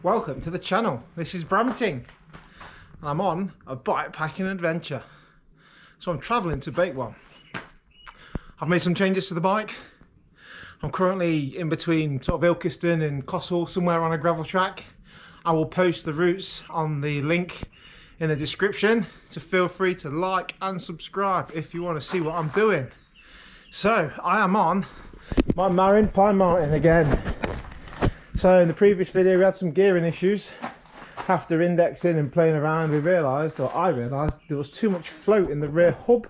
Welcome to the channel. This is Brampton. I'm on a bike packing adventure. So I'm travelling to Bakewell. I've made some changes to the bike. I'm currently in between sort of Ilkeston and Coshall, somewhere on a gravel track. I will post the routes on the link in the description, so feel free to like and subscribe if you want to see what I'm doing. So I am on my Pine Mountain again. So in the previous video we had some gearing issues. After indexing and playing around, I realised there was too much float in the rear hub.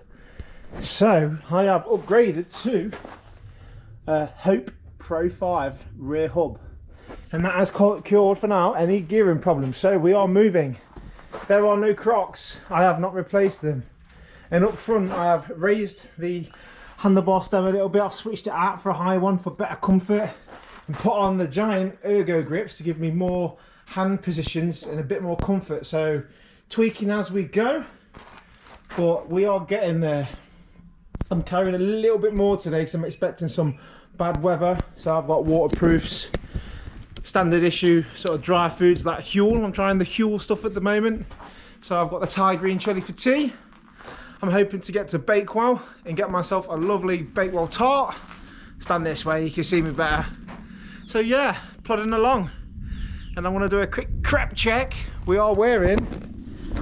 So I have upgraded to a Hope Pro 5 rear hub. And that has cured for now any gearing problems. So we are moving. There are no crocks. I have not replaced them. And up front I have raised the handlebar stem a little bit. I've switched it out for a high one for better comfort. And put on the giant ergo grips to give me more hand positions and a bit more comfort. So tweaking as we go, but we are getting there. I'm carrying a little bit more today because I'm expecting some bad weather. So I've got waterproofs, standard issue sort of dry foods like Huel. I'm trying the Huel stuff at the moment. So I've got the Thai green chili for tea. I'm hoping to get to Bakewell and get myself a lovely Bakewell tart. Stand this way, you can see me better. So yeah, plodding along, and I want to do a quick crep check. We are wearing,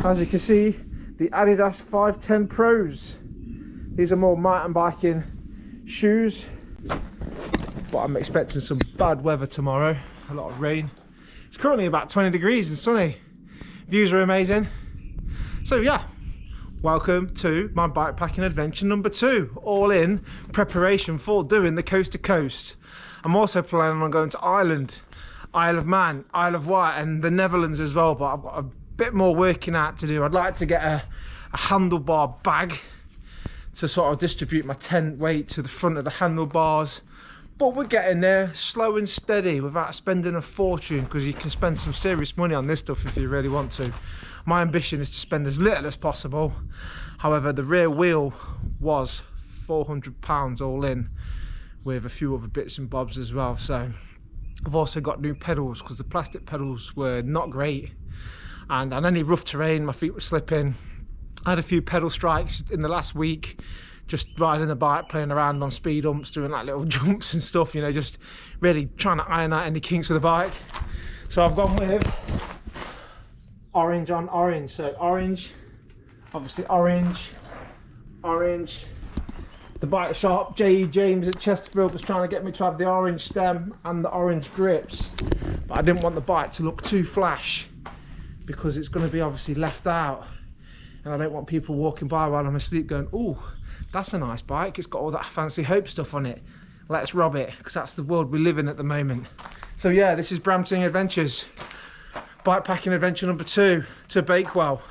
as you can see, the Adidas 510 Pros. These are more mountain biking shoes, but I'm expecting some bad weather tomorrow, a lot of rain. It's currently about 20 degrees and sunny. Views are amazing. So yeah, welcome to my bike packing adventure number 2, all in preparation for doing the coast to coast. I'm also planning on going to Ireland, Isle of Man, Isle of Wight and the Netherlands as well, but I've got a bit more working out to do. I'd like to get a handlebar bag to sort of distribute my tent weight to the front of the handlebars, but we're getting there slow and steady without spending a fortune, because you can spend some serious money on this stuff if you really want to. My ambition is to spend as little as possible. However, the rear wheel was £400 all in, with a few other bits and bobs as well. So I've also got new pedals because the plastic pedals were not great, and on any rough terrain my feet were slipping. I had a few pedal strikes in the last week, just riding the bike, playing around on speed humps, doing like little jumps and stuff, you know, just really trying to iron out any kinks with the bike. So I've gone with orange on orange. So orange, obviously orange. The bike shop, J.E. James at Chesterfield, was trying to get me to have the orange stem and the orange grips, but I didn't want the bike to look too flash because it's going to be obviously left out, and I don't want people walking by while I'm asleep going, "Oh, that's a nice bike, it's got all that fancy Hope stuff on it, let's rob it," because that's the world we live in at the moment. So yeah, this is Brampton Adventures, bike packing adventure number 2 to Bakewell.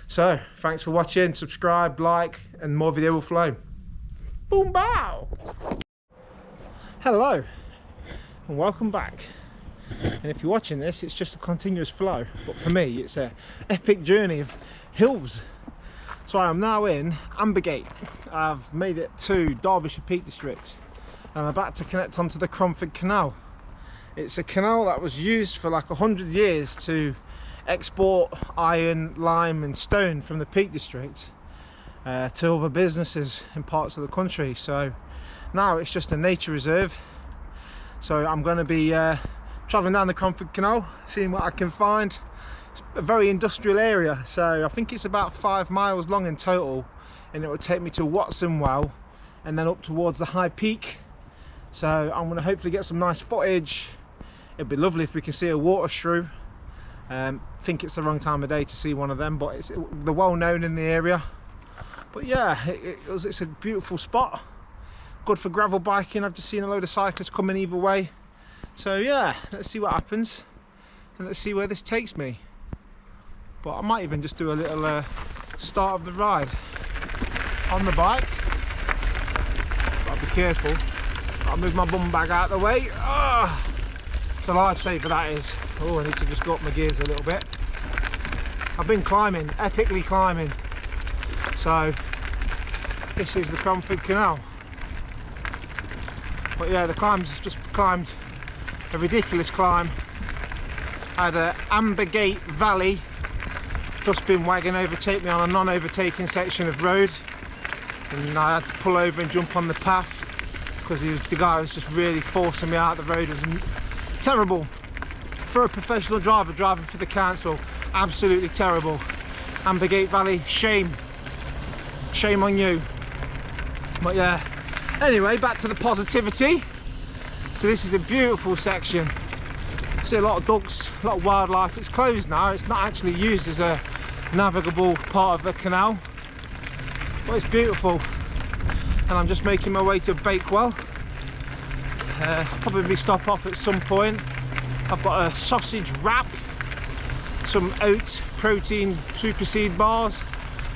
So thanks for watching, subscribe, like, and more video will flow. Boom bow! Hello and welcome back. And if you're watching this, it's just a continuous flow, but for me it's an epic journey of hills. So I am now in Ambergate. I've made it to Derbyshire Peak District and I'm about to connect onto the Cromford Canal. It's a canal that was used for like 100 years to export iron, lime and stone from the Peak District to other businesses in parts of the country. So now it's just a nature reserve. So I'm going to be travelling down the Cromford Canal, seeing what I can find. It's a very industrial area, so I think it's about 5 miles long in total, and it will take me to Watsonwell and then up towards the high peak. So I'm going to hopefully get some nice footage. It'd be lovely if we can see a water shrew. Think it's the wrong time of day to see one of them, but they're well known in the area. But yeah, it's a beautiful spot, good for gravel biking. I've just seen a load of cyclists coming either way. So yeah, let's see what happens and let's see where this takes me. But I might even just do a little start of the ride on the bike. Gotta be careful, gotta move my bum bag out of the way. It's a lifesaver, that is. Oh, I need to just go up my gears a little bit. I've been climbing, epically climbing. So this is the Cromford Canal. But yeah, the climb's just climbed a ridiculous climb. I had a Ambergate Valley dustbin wagon overtake me on a non-overtaking section of road, and I had to pull over and jump on the path because the guy was just really forcing me out. The road was terrible for a professional driver driving for the council. Absolutely terrible. Ambergate Valley, shame on you. But yeah, anyway, back to the positivity. So this is a beautiful section. See a lot of ducks, a lot of wildlife. It's closed now, it's not actually used as a navigable part of the canal, but it's beautiful. And I'm just making my way to Bakewell. I'll probably stop off at some point. I've got a sausage wrap, some oat protein super seed bars.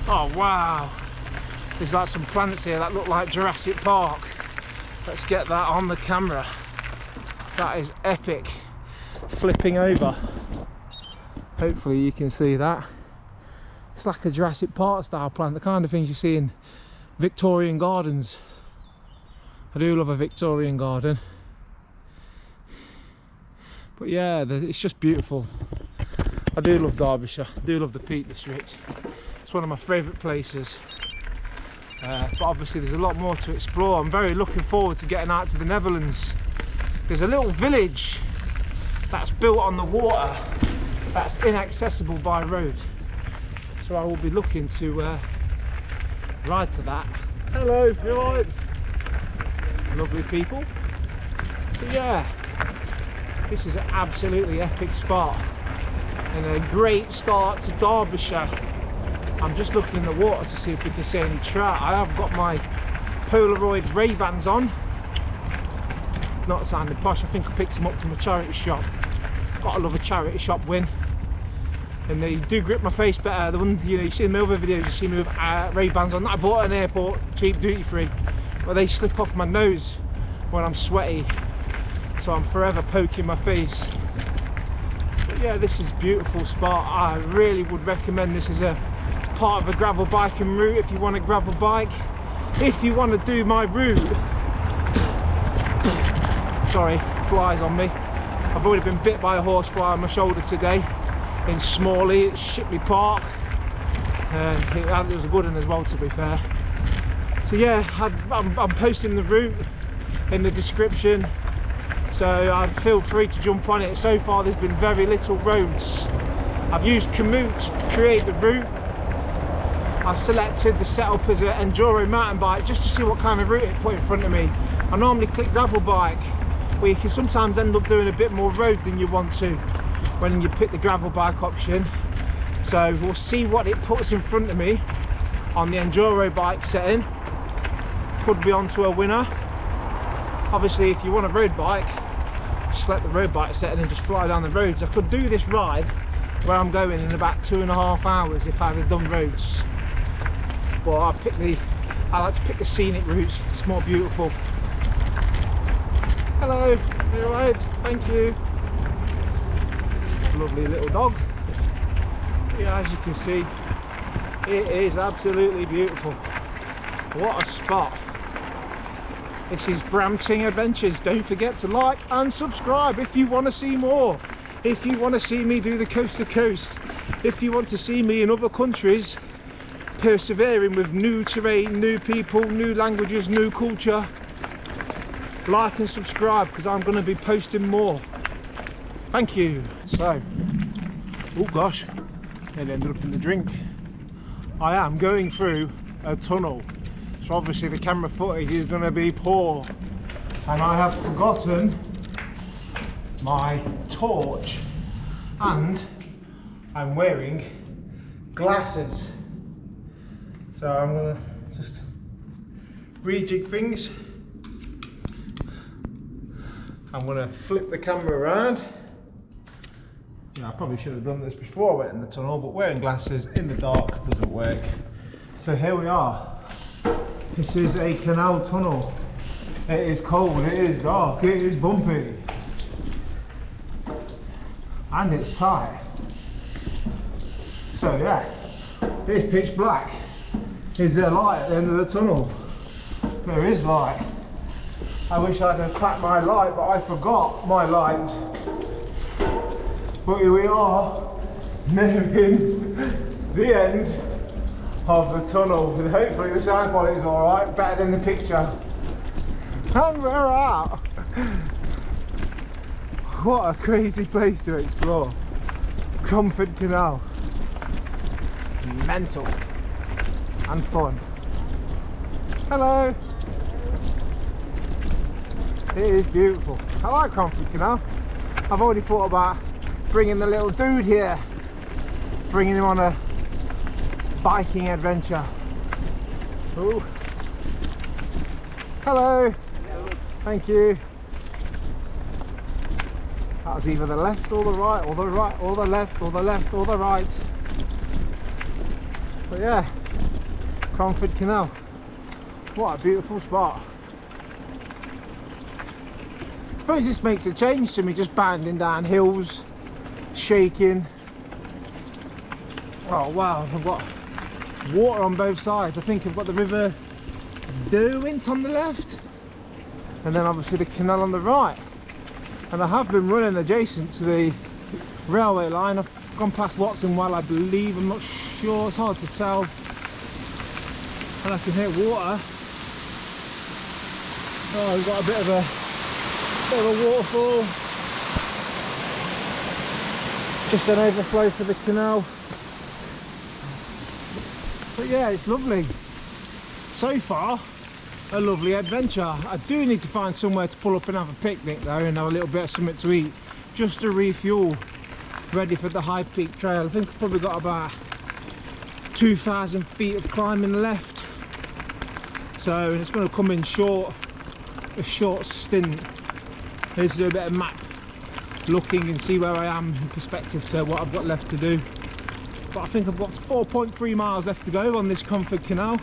Oh wow, there's like some plants here that look like Jurassic Park. Let's get that on the camera. That is epic. Flipping over, hopefully you can see that. It's like a Jurassic Park style plant, the kind of things you see in Victorian gardens. I do love a Victorian garden. But yeah, it's just beautiful. I do love Derbyshire, I do love the Peak District. It's one of my favourite places. But obviously there's a lot more to explore. I'm very looking forward to getting out to the Netherlands. There's a little village that's built on the water that's inaccessible by road. So I will be looking to ride to that. Hello, you alright? Lovely people. So yeah, this is an absolutely epic spot and a great start to Derbyshire. I'm just looking in the water to see if we can see any trout. I have got my Polaroid Ray-Bans on. Not sounding posh, I think I picked them up from a charity shop. Gotta love a charity shop win. And they do grip my face better. The one, you know, you see in my other videos, you see me with Ray-Bans on that I bought at an airport, cheap, duty free. But they slip off my nose when I'm sweaty. So I'm forever poking my face. But yeah, this is a beautiful spot. I really would recommend this as a part of a gravel biking route if you want a gravel bike. If you want to do my route, sorry, flies on me. I've already been bit by a horsefly on my shoulder today in Smalley at Shipley Park. It was a good one as well, to be fair. So yeah, I'm posting the route in the description, so feel free to jump on it. So far there's been very little roads. I've used Komoot to create the route. I selected the setup as an enduro mountain bike just to see what kind of route it put in front of me. I normally click gravel bike, where you can sometimes end up doing a bit more road than you want to when you pick the gravel bike option. So we'll see what it puts in front of me on the enduro bike setting. Could be onto a winner. Obviously if you want a road bike, select the road bike setting and just fly down the roads. I could do this ride where I'm going in about 2.5 hours if I had done roads. But I like to pick the scenic routes, it's more beautiful. Hello, you alright? Thank you. Lovely little dog. Yeah, as you can see, it is absolutely beautiful. What a spot. This is Brampton Adventures. Don't forget to like and subscribe if you want to see more. If you want to see me do the coast to coast. If you want to see me in other countries persevering with new terrain, new people, new languages, new culture. Like and subscribe because I'm going to be posting more. Thank you. So, oh gosh, it ended up in the drink. I am going through a tunnel, so obviously the camera footage is going to be poor, and I have forgotten my torch and I'm wearing glasses, so I'm going to just rejig things. I'm going to flip the camera around. Yeah, I probably should have done this before I went in the tunnel, but wearing glasses in the dark doesn't work. So here we are. This is a canal tunnel. It is cold, it is dark, it is bumpy. And it's tight. So yeah, it's pitch black. Is there light at the end of the tunnel? There is light. I wish I'd have cracked my light, but I forgot my light But here we are, nearing the end of the tunnel, and hopefully the sound quality is alright, better than the picture. And we're out! What a crazy place to explore. Cromford Canal. Mental and fun. Hello! It is beautiful. I like Cromford Canal. I've already thought about bringing the little dude here, bringing him on a biking adventure. Ooh. Hello. Hello. Thank you. That was either the left or the right, or the right or the left, or the left or the right. But yeah, Cromford Canal. What a beautiful spot. I suppose this makes a change to me, just bounding down hills, shaking. Oh wow, I've got water on both sides. I think I've got the River Derwent on the left, and then obviously the canal on the right. And I have been running adjacent to the railway line. I've gone past Watsonwell, I believe. I'm not sure, it's hard to tell. And I can hear water. Oh, we've got a bit of a waterfall. Just an overflow for the canal. But yeah, it's lovely. So far, a lovely adventure. I do need to find somewhere to pull up and have a picnic though, and have a little bit of something to eat, just to refuel, ready for the high peak trail. I think I've probably got about 2,000 feet of climbing left, so it's going to come in a short stint. Let's do a bit of map looking and see where I am in perspective to what I've got left to do. But I think I've got 4.3 miles left to go on this Cromford Canal,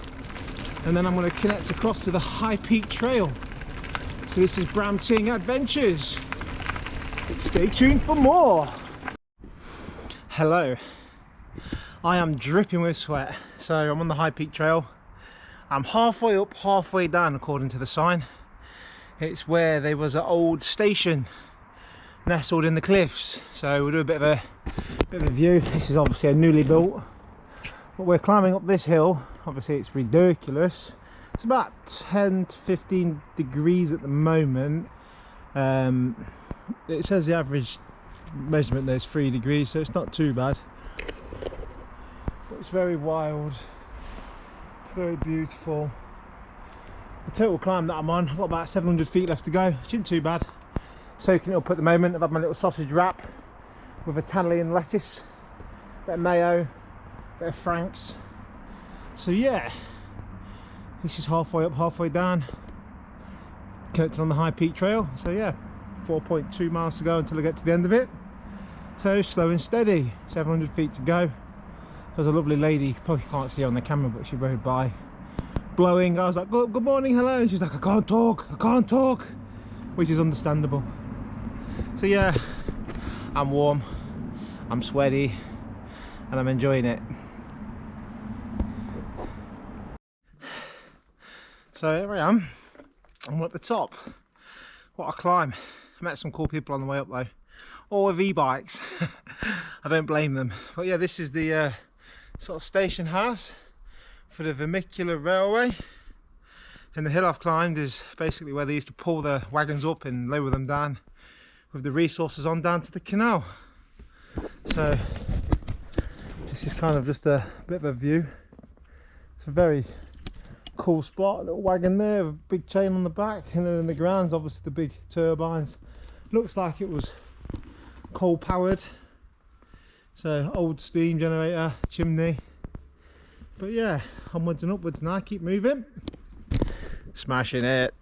and then I'm going to connect across to the High Peak Trail. So this is Bramting Adventures. Stay tuned for more. Hello. I am dripping with sweat. So I'm on the High Peak Trail. I'm halfway up, halfway down according to the sign. It's where there was an old station nestled in the cliffs. So we'll do a bit of a view. This is obviously a newly built. But we're climbing up this hill. Obviously it's ridiculous. It's about 10 to 15 degrees at the moment. It says the average measurement there's 3 degrees, so it's not too bad. But it's very wild, very beautiful. The total climb that I'm on, I've got about 700 feet left to go, which isn't too bad. Soaking it up at the moment. I've had my little sausage wrap with Italian lettuce, bit of mayo, bit of Frank's. So yeah, this is halfway up, halfway down, connected on the High Peak Trail. So yeah, 4.2 miles to go until I get to the end of it. So slow and steady, 700 feet to go. There's a lovely lady, probably can't see her on the camera, but she rode by blowing. I was like, good morning, hello, and she's like, I can't talk, which is understandable. So yeah, I'm warm, I'm sweaty, and I'm enjoying it. So here I am, I'm at the top. What a climb. I met some cool people on the way up though, all with e-bikes. I don't blame them. But yeah, this is the sort of station house for the vermicular railway, and the hill I've climbed is basically where they used to pull the wagons up and lower them down with the resources on down to the canal. So this is kind of just a bit of a view. It's a very cool spot, a little wagon there with a big chain on the back, and then in the grounds obviously the big turbines. Looks like it was coal powered, so old steam generator, chimney. But yeah, onwards and upwards now, keep moving, smashing it.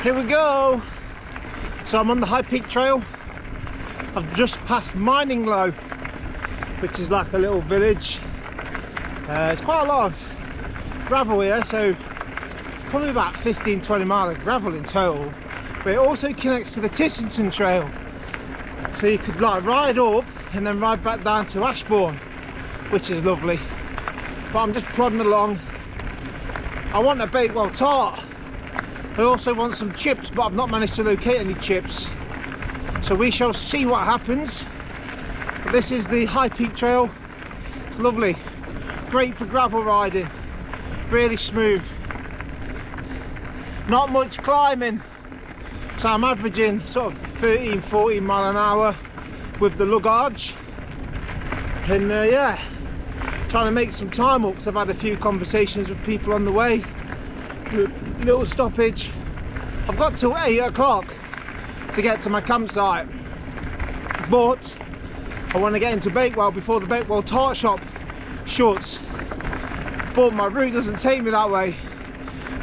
Here we go. So I'm on the High Peak Trail. I've just passed Mining Low, which is like a little village. It's quite a lot of gravel here, so it's probably about 15-20 miles of gravel in total. But it also connects to the Tissington Trail, so you could like ride up and then ride back down to Ashbourne, which is lovely. But I'm just plodding along. I want a Bakewell tart. I also want some chips, but I've not managed to locate any chips. So we shall see what happens. But this is the High Peak Trail. It's lovely, great for gravel riding, really smooth, not much climbing. So I'm averaging sort of 13-14 mile an hour with the luggage, and yeah, trying to make some time up because I've had a few conversations with people on the way. Little stoppage. I've got till 8 o'clock to get to my campsite, but I want to get into Bakewell before the Bakewell tart shop shuts, but my route doesn't take me that way,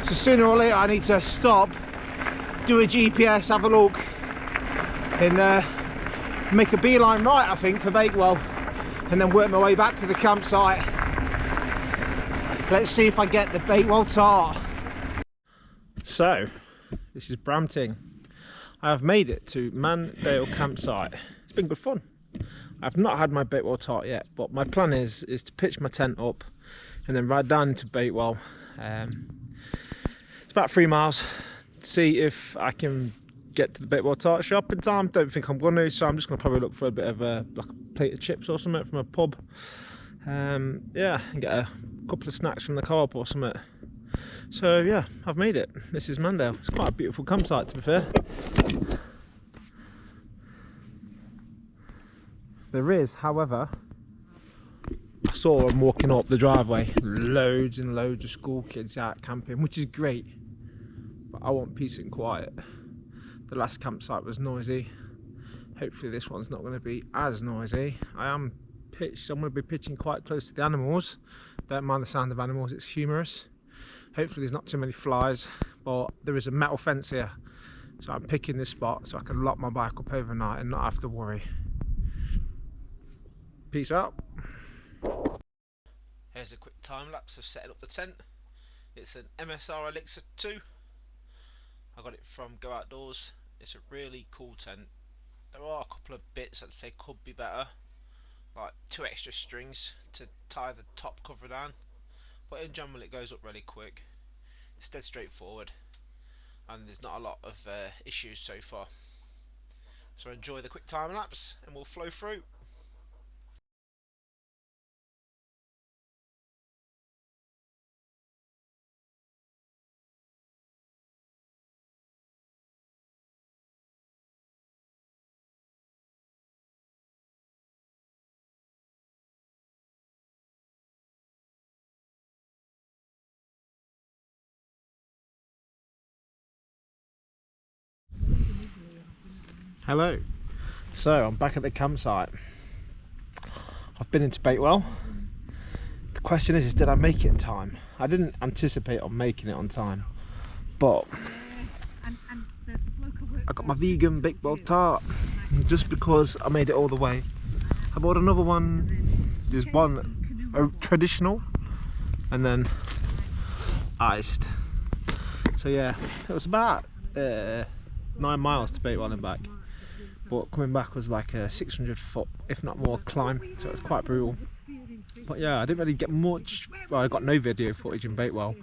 so sooner or later I need to stop, do a GPS, have a look, and make a beeline right, I think, for Bakewell, and then work my way back to the campsite. Let's see if I get the Bakewell tart. So this is Brampton. I have made it to Mandale campsite. It's been good fun. I've not had my Bakewell tart yet, but my plan is to pitch my tent up and then ride down into Bakewell. It's about 3 miles. See if I can get to the Bakewell tart shop in time. Don't think I'm going to, so I'm just going to probably look for a bit of a plate of chips or something from a pub. Yeah, and get a couple of snacks from the co-op or something. So yeah, I've made it. This is Mandale. It's quite a beautiful campsite, to be fair. There is, however, I saw them walking up the driveway, loads and loads of school kids out camping, which is great, but I want peace and quiet. The last campsite was noisy. Hopefully this one's not going to be as noisy. I'm going to be pitching quite close to the animals. Don't mind the sound of animals, it's humorous. Hopefully there's not too many flies, but there is a metal fence here, so I'm picking this spot so I can lock my bike up overnight and not have to worry. Peace out. Here's a quick time lapse of setting up the tent. It's an MSR Elixir 2. I got it from Go Outdoors. It's a really cool tent. There are a couple of bits I'd say could be better, like 2 extra strings to tie the top cover down, but in general it goes up really quick. It's dead straightforward and there's not a lot of issues so far. So enjoy the quick time lapse and we'll flow through. Hello. So I'm back at the campsite. I've been into Bakewell. The question is did I make it in time? I didn't anticipate on making it on time, but I got my vegan Bakewell tart just because I made it all the way. I bought another one. There's one traditional and then iced. So yeah, it was about 9 miles to Bakewell and back. But coming back was like a 600 foot, if not more, climb, so it was quite brutal. But yeah, I didn't really get much, well, I got no video footage in Bakewell,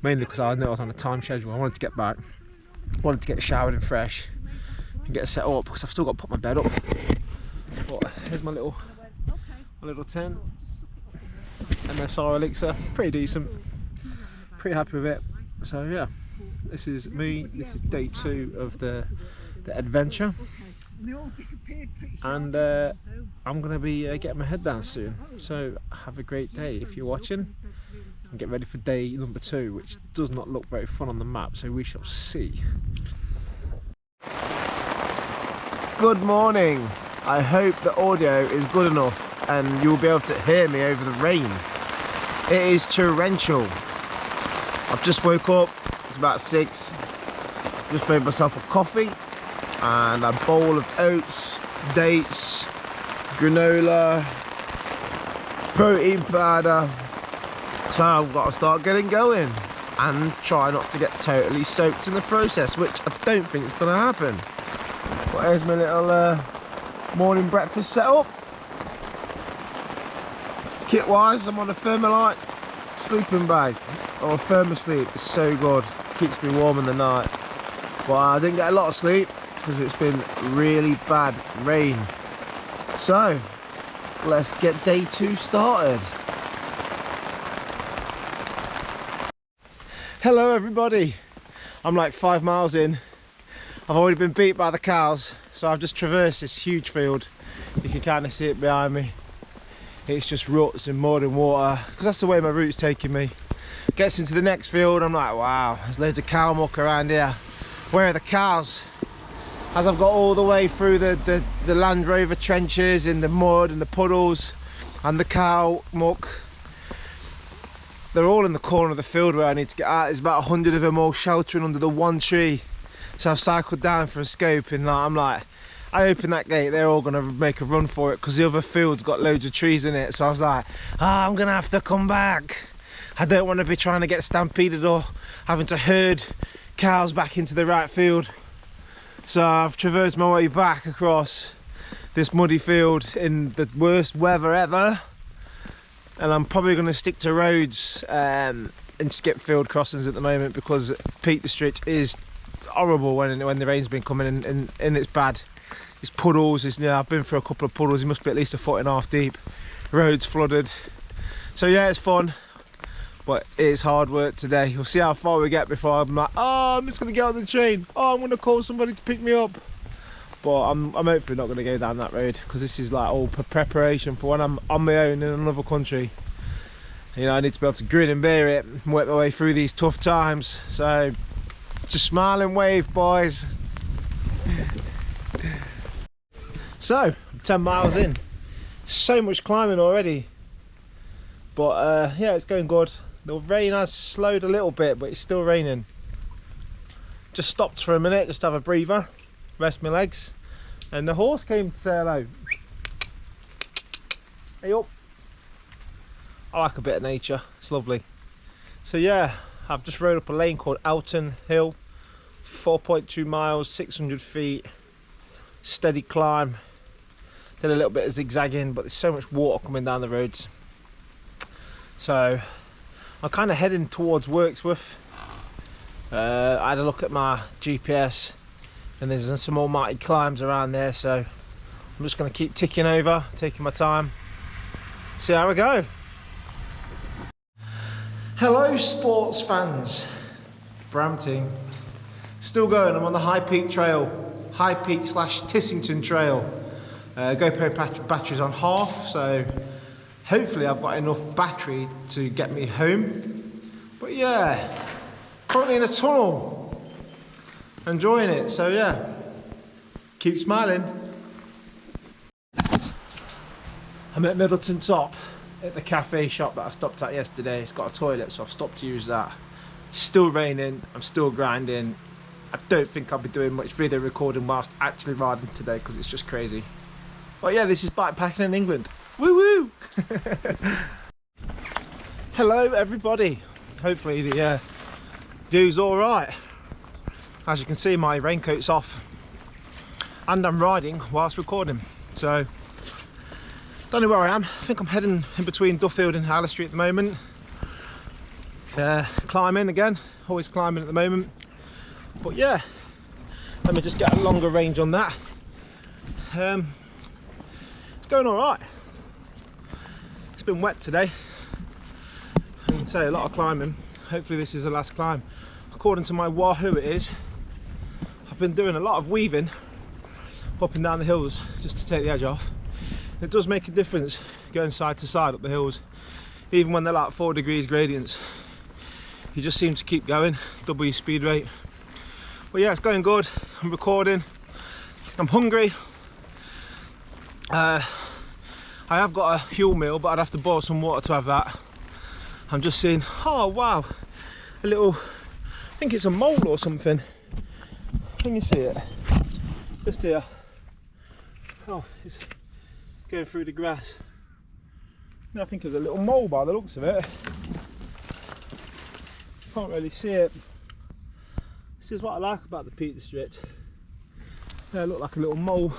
mainly because I knew I was on a time schedule. I wanted to get back, wanted to get showered and fresh, and get set up, because I've still got to put my bed up. But here's my little tent, MSR Elixir, pretty decent, pretty happy with it. So yeah, this is me, this is day 2 of the adventure. And I'm going to be getting my head down soon, so have a great day if you're watching, and get ready for day number 2, which does not look very fun on the map, so we shall see. Good morning. I hope the audio is good enough and you'll be able to hear me over the rain. It is torrential. I've just woke up, it's about 6, just made myself a coffee and a bowl of oats, dates, granola, protein powder. So I've got to start getting going and try not to get totally soaked in the process, which I don't think is going to happen. But here's my little morning breakfast setup. Kit wise, I'm on a Thermalite sleeping bag, or a Thermosleep. It's so good, keeps me warm in the night. But I didn't get a lot of sleep, because it's been really bad rain. So let's get day 2 started. Hello everybody, I'm like 5 miles in. I've already been beat by the cows, so I've just traversed this huge field. You can kind of see it behind me. It's just ruts and mud and water, because that's the way my route's taking me. Gets into the next field, I'm like, wow, there's loads of cow muck around here. Where are the cows? As I've got all the way through the Land Rover trenches in the mud and the puddles and the cow muck, they're all in the corner of the field where I need to get out. There's about 100 of them all sheltering under the one tree. So I've cycled down for a scope, and I'm like, I open that gate, they're all gonna make a run for it because the other field's got loads of trees in it. So I was like, I'm gonna have to come back. I don't want to be trying to get stampeded or having to herd cows back into the right field. So I've traversed my way back across this muddy field in the worst weather ever, and I'm probably going to stick to roads and skip field crossings at the moment, because Peak District is horrible when the rain's been coming in, and it's bad. It's puddles, I've been through a couple of puddles. It must be at least 1.5 foot deep. Roads flooded. So yeah, it's fun, but it is hard work today. We'll see how far we get before I'm like, oh, I'm just going to get on the train. Oh, I'm going to call somebody to pick me up. But I'm hopefully not going to go down that road, because this is like all preparation for when I'm on my own in another country. You know, I need to be able to grin and bear it and work my way through these tough times. So just smile and wave, boys. So I'm 10 miles in. So much climbing already. But yeah, it's going good. The rain has slowed a little bit, but it's still raining. Just stopped for a minute, just to have a breather, rest my legs, and the horse came to say hello. Hey up. I like a bit of nature, it's lovely. So yeah, I've just rode up a lane called Eaton Hill, 4.2 miles, 600 feet, steady climb. Did a little bit of zigzagging, but there's so much water coming down the roads. So I'm kind of heading towards Wirksworth. I had a look at my GPS, and there's some almighty climbs around there, so I'm just going to keep ticking over, taking my time, see how we go. Hello sports fans, Brampton, still going. I'm on the High Peak Trail, High Peak / Tissington Trail. GoPro battery's on half, so hopefully I've got enough battery to get me home. But yeah, currently in a tunnel, enjoying it. So yeah, keep smiling. I'm at Middleton Top at the cafe shop that I stopped at yesterday. It's got a toilet, so I've stopped to use that. It's still raining, I'm still grinding. I don't think I'll be doing much video recording whilst actually riding today, because it's just crazy. But yeah, this is bikepacking in England. Woo woo! Hello everybody. Hopefully the view's alright. As you can see, my raincoat's off and I'm riding whilst recording. So, don't know where I am. I think I'm heading in between Duffield and Harley Street at the moment. Climbing again, always climbing at the moment. But yeah, let me just get a longer range on that. It's going alright. It's been wet today. I can say a lot of climbing. Hopefully this is the last climb. According to my Wahoo it is. I've been doing a lot of weaving up and down the hills just to take the edge off. It does make a difference going side to side up the hills, even when they're like 4 degrees gradients. You just seem to keep going, double your speed rate. But yeah, it's going good. I'm recording. I'm hungry. I have got a fuel meal, but I'd have to boil some water to have that. I'm just seeing, oh wow, a little, I think it's a mole or something. Can you see it? Just here. Oh, it's going through the grass. I think it's a little mole by the looks of it. Can't really see it. This is what I like about the Peak District. They look like a little mole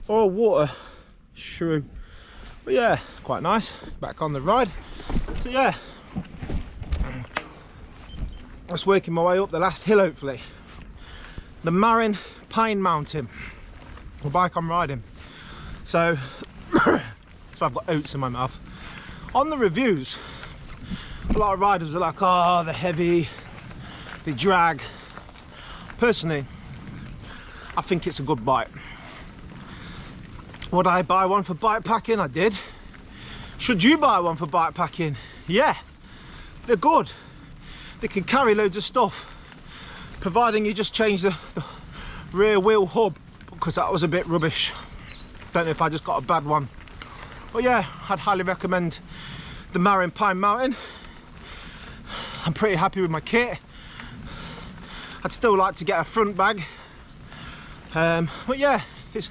or a water shrew. But yeah, quite nice. Back on the ride. So yeah, just working my way up the last hill hopefully. the Marin Pine Mountain, the bike I'm riding. So, so I've got oats in my mouth. On the reviews, a lot of riders are like, oh, they're heavy, they drag. Personally, I think it's a good bike. Would I buy one for bike packing? I did. Should you buy one for bike packing? Yeah, they're good. They can carry loads of stuff, providing you just change the rear wheel hub, because that was a bit rubbish. Don't know if I just got a bad one. But yeah, I'd highly recommend the Marin Pine Mountain. I'm pretty happy with my kit. I'd still like to get a front bag. But yeah, it's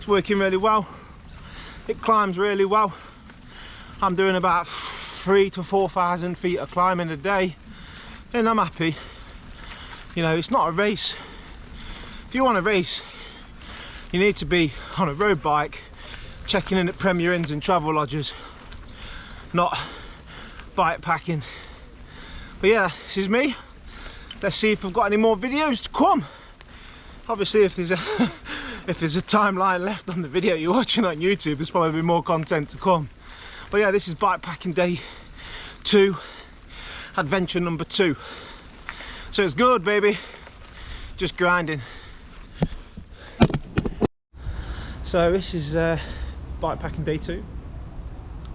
working really well. It climbs really well. I'm doing about 3,000 to 4,000 feet of climbing a day, and I'm happy. You know, it's not a race. If you want a race, you need to be on a road bike, checking in at Premier Inns and travel lodges, not bike packing. But yeah, this is me. Let's see if I've got any more videos to come. Obviously, if there's a if there's a timeline left on the video you're watching on YouTube, there's probably more content to come. But yeah, this is bike packing day 2, adventure number 2. So it's good, baby. Just grinding. So this is bike packing day 2.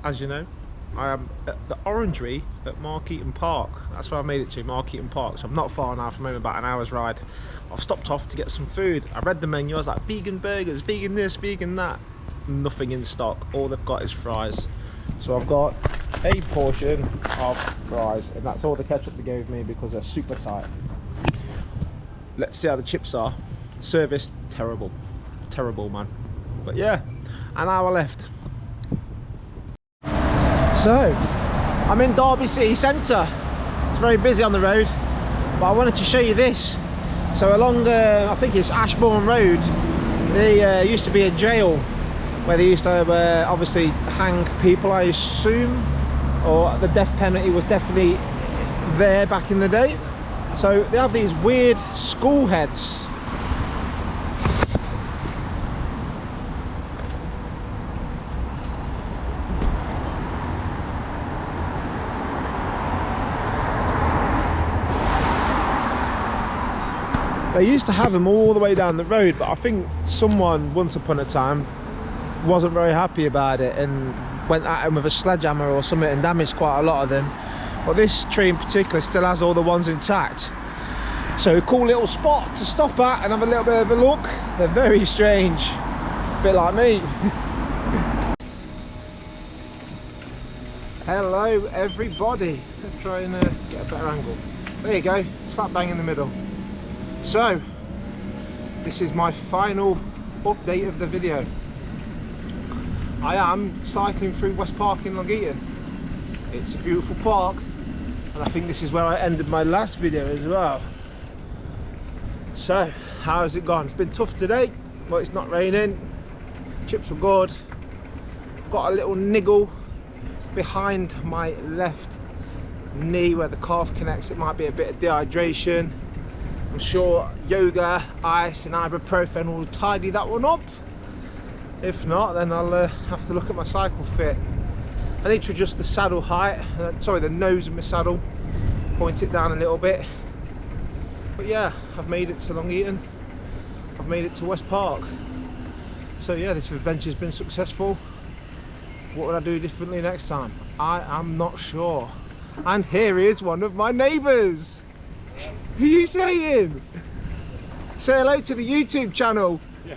As you know, I am at the Orangery at Eaton Park. That's where I made it to, Eaton Park. So I'm not far now from home, about an hour's ride. I've stopped off to get some food. I read the menu, I was like, vegan burgers, vegan this, vegan that. Nothing in stock, all they've got is fries. So I've got a portion of fries, and that's all the ketchup they gave me because they're super tight. Let's see how the chips are. Service, terrible. Terrible, man. But yeah, an hour left. So, I'm in Derby City Centre. It's very busy on the road, but I wanted to show you this. So along, I think it's Ashbourne Road, there used to be a jail where they used to obviously hang people, I assume, or the death penalty was definitely there back in the day. So they have these weird school heads. They used to have them all the way down the road, but I think someone once upon a time wasn't very happy about it and went at them with a sledgehammer or something and damaged quite a lot of them. But this tree in particular still has all the ones intact. So a cool little spot to stop at and have a little bit of a look. They're very strange, a bit like me. Hello everybody. Let's try and get a better angle. There you go, slap bang in the middle. So, this is my final update of the video. I am cycling through West Park in Long Eaton. It's a beautiful park, and I think this is where I ended my last video as well. So, how has it gone? It's been tough today, but it's not raining. Chips were good. I've got a little niggle behind my left knee where the calf connects. It might be a bit of dehydration. I'm sure yoga, ice and ibuprofen will tidy that one up. If not, then I'll have to look at my cycle fit. I need to adjust the saddle height, sorry, the nose of my saddle, point it down a little bit. But yeah, I've made it to Long Eaton. I've made it to West Park. So yeah, this adventure's been successful. What would I do differently next time? I am not sure. And here is one of my neighbours. Who are you saying? Say hello to the YouTube channel. Yeah.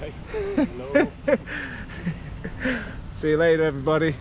Hello. See you later, everybody.